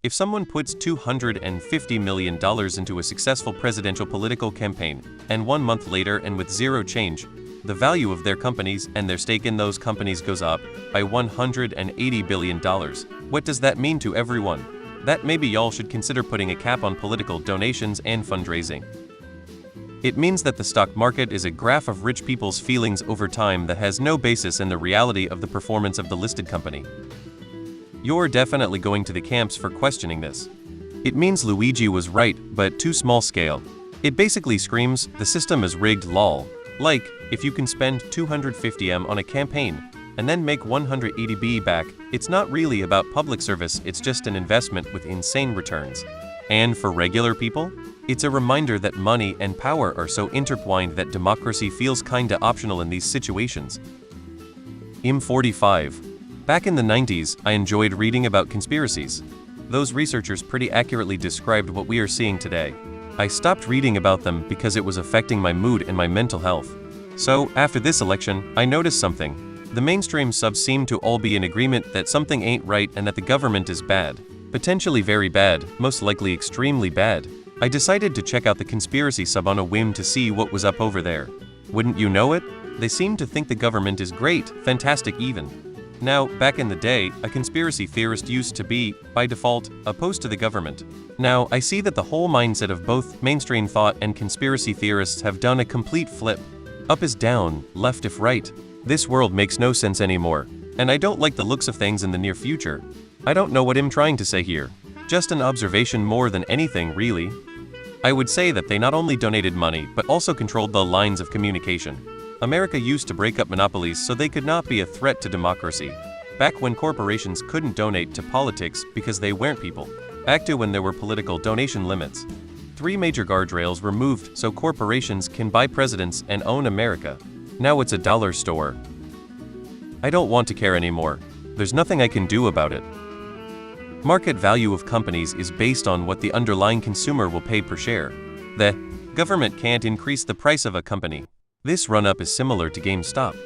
If someone puts $250 million into a successful presidential political campaign, and 1 month later and with zero change, the value of their companies and their stake in those companies goes up by $180 billion. What does that mean to everyone? That maybe y'all should consider putting a cap on political donations and fundraising. It means that the stock market is a graph of rich people's feelings over time that has no basis in the reality of the performance of the listed company. You're definitely going to the camps for questioning this. It means Luigi was right, but too small scale. It basically screams, the system is rigged lol. Like, if you can spend $250M on a campaign, and then make $180B back, it's not really about public service, it's just an investment with insane returns. And for regular people, it's a reminder that money and power are so intertwined that democracy feels kinda optional in these situations. M45. Back in the 90s, I enjoyed reading about conspiracies. Those researchers pretty accurately described what we are seeing today. I stopped reading about them because it was affecting my mood and my mental health. So, after this election, I noticed something. The mainstream subs seem to all be in agreement that something ain't right and that the government is bad. Potentially very bad, most likely extremely bad. I decided to check out the conspiracy sub on a whim to see what was up over there. Wouldn't you know it? They seem to think the government is great, fantastic even. Now, back in the day, a conspiracy theorist used to be, by default, opposed to the government. Now, I see that the whole mindset of both mainstream thought and conspiracy theorists have done a complete flip. Up is down, left if right. This world makes no sense anymore. And I don't like the looks of things in the near future. I don't know what I'm trying to say here. Just an observation more than anything, really. I would say that they not only donated money, but also controlled the lines of communication. America used to break up monopolies so they could not be a threat to democracy. Back when corporations couldn't donate to politics because they weren't people. Back to when there were political donation limits. 3 major guardrails were moved so corporations can buy presidents and own America. Now it's a dollar store. I don't want to care anymore. There's nothing I can do about it. Market value of companies is based on what the underlying consumer will pay per share. The government can't increase the price of a company. This run-up is similar to GameStop.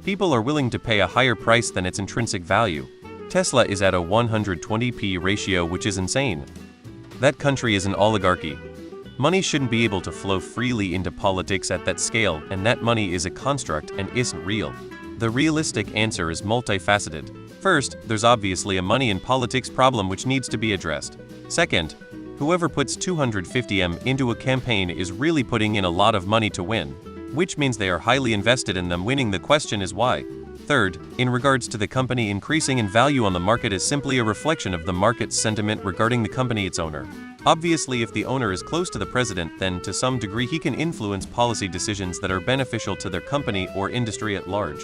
People are willing to pay a higher price than its intrinsic value. Tesla is at a 120p ratio, which is insane. That country is an oligarchy. Money shouldn't be able to flow freely into politics at that scale, and that money is a construct and isn't real. The realistic answer is multifaceted. First, there's obviously a money in politics problem which needs to be addressed. Second, whoever puts $250M into a campaign is really putting in a lot of money to win, which means they are highly invested in them winning. The question is why. Third, in regards to the company increasing in value on the market is simply a reflection of the market's sentiment regarding the company, its owner. Obviously, if the owner is close to the president, then to some degree he can influence policy decisions that are beneficial to their company or industry at large.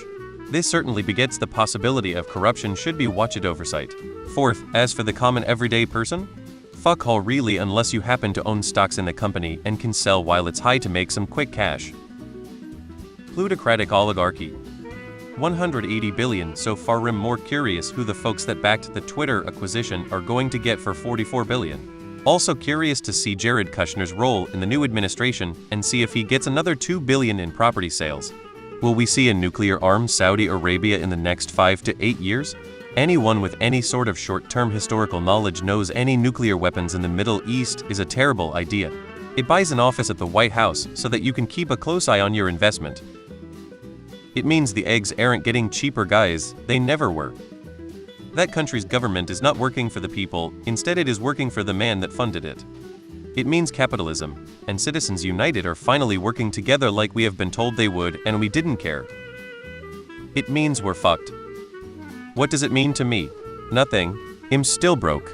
This certainly begets the possibility of corruption should be watched oversight. Fourth, as for the common everyday person, fuck all really, unless you happen to own stocks in the company and can sell while it's high to make some quick cash. Plutocratic oligarchy. 180 billion so far. I'm more curious who the folks that backed the Twitter acquisition are going to get for 44 billion. Also curious to see Jared Kushner's role in the new administration and see if he gets another 2 billion in property sales. Will we see a nuclear-armed Saudi Arabia in the next 5 to 8 years? Anyone with any sort of short-term historical knowledge knows any nuclear weapons in the Middle East is a terrible idea. It buys an office at the White House so that you can keep a close eye on your investment. It means the eggs aren't getting cheaper, guys, they never were. That country's government is not working for the people, instead it is working for the man that funded it. It means capitalism, and Citizens United are finally working together like we have been told they would, and we didn't care. It means we're fucked. What does it mean to me? Nothing. I'm still broke.